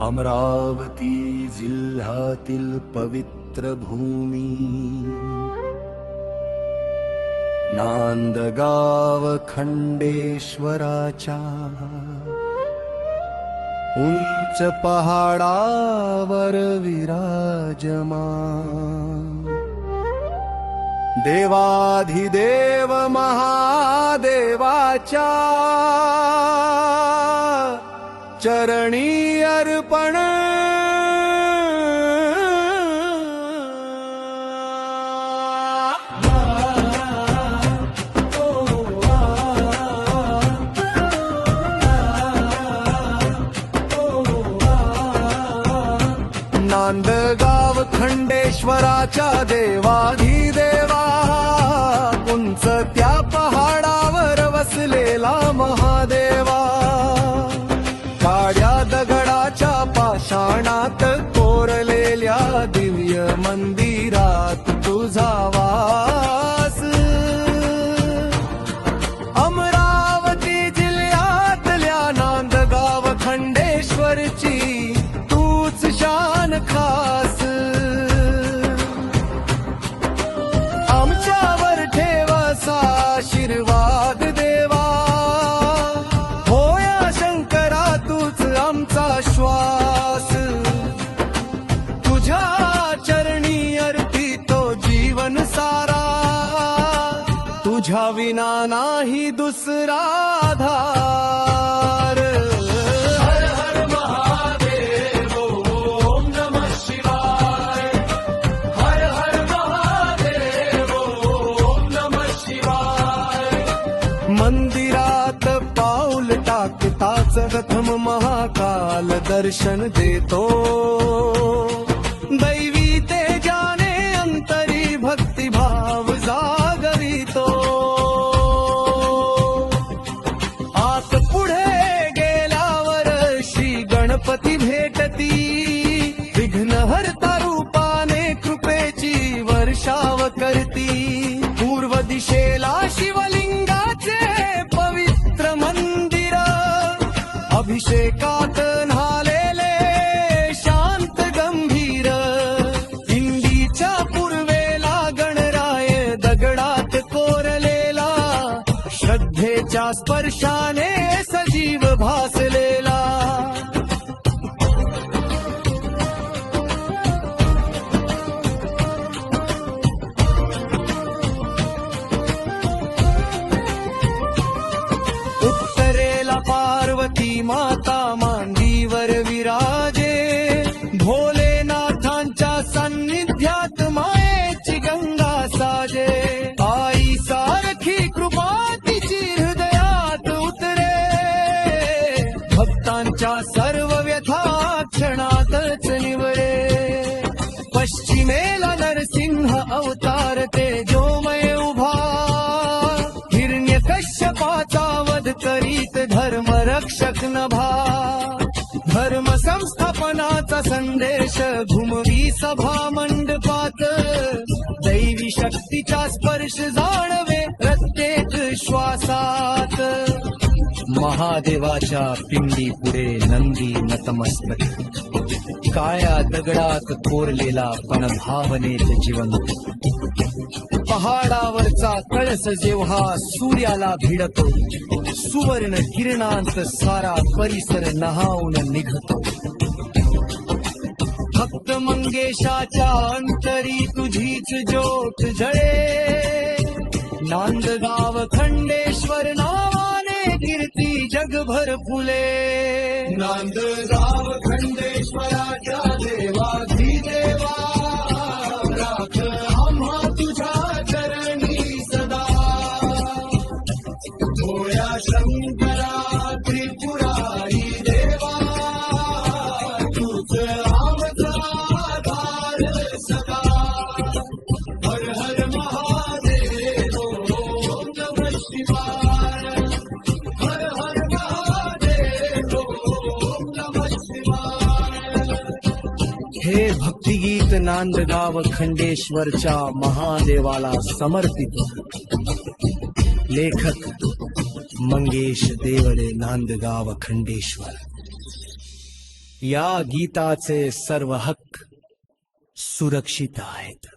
अमरावती जिल्ह्यातील पवित्र भूमी नांदगाव खंडेश्वराच्या उंच पहाडावर विराजमान देवाधिदेव महादेवाच्या चरणी अर्पण नांदगाव खंडेश्वराच्या देवाधिदेवा उंच त्या पहाडावर वसलेला महादेवा काळ्या दगडाच्या पाषाणात कोरलेल्या दिव्य मंदिरात तुझा वास अमरावती जिल्ह्यातल्या नांदगाव खंडेश्वरची तूच शान खास आमच्यावर ठेवसा आशीर्वाद देवा होया शंकरा तूच आमचा श्वास तुझ्या चरणी अर्पितो जीवन सारा तुझ्या विना नाही दुसरा आधार हर हर महादेव ओम नमः शिवाय हर हर महादेव ओम नमः शिवाय मंदिरात पाऊल टाकताच प्रथम महाकाल दर्शन देतो दैवी तेजाने अंतरी भक्तिभाव जागवितो आत पुढे गेल्यावर श्री गणपती भेटती विघ्नहर्ता रूपाने कृपेची वर्षाव करती पूर्व दिशेला शिवलिंगाचे पवित्र मंदिर अभिषेकात न्हालेले शांत गंभीर इंडीच्या पूर्वेला गणराय दगडात कोरलेला श्रद्धेच्या स्पर्शाने सजीव भासलेला उत्तरेला पार्वती माता मांडीवर विराजे भोलेनाथांच्या सान्निध्यात मायेची गंगा साजे आई सारखी कृपा तिची हृदयात उतरे भक्तांच्या सर्व व्यथा क्षणातच निवरे पश्चिमेला नरसिंह अवतार तेजोमय उभा हिरण्यकश्यपाचा वध करीत धर्म रक्षक नभा धर्म संस्थापनाचा संदेश घुमवी सभा मंडपात दैवी शक्तीचा स्पर्श जाणवे प्रत्येक श्वासात महादेवाच्या पिंडी पुढे नंदी नतमस्तक काळ्या दगडात कोरलेला पण भावनेत जिवंत पहाडावरचा कळस जेव्हा सूर्याला भिडतो सुवर्ण किरणांत सारा परिसर नहावून निघतो भक्त मंगेशाच्या अंतरी तुझीच ज्योत जळे नांदगाव खंडेश्वर नावाने कीर्ती जगभर फुले नांदगाव खंडेश्वराच्या देवाधिदेवा राख आम्हा तुझ्या चरणी सदा होया शंकरा त्रिपुरारी देवा तूच आमचा आधार सदा हर हर महादेव ओम नमः शिवाय हर हर महादेव ओम नमः शिवाय हे भक्तिगीत नांदगाव खंडेश्वरच्या महादेवाला समर्पित लेखक मंगेश देवडे नांदगाव खंडेश्वर। या गीताचे सर्व हक्क सुरक्षित आहेत.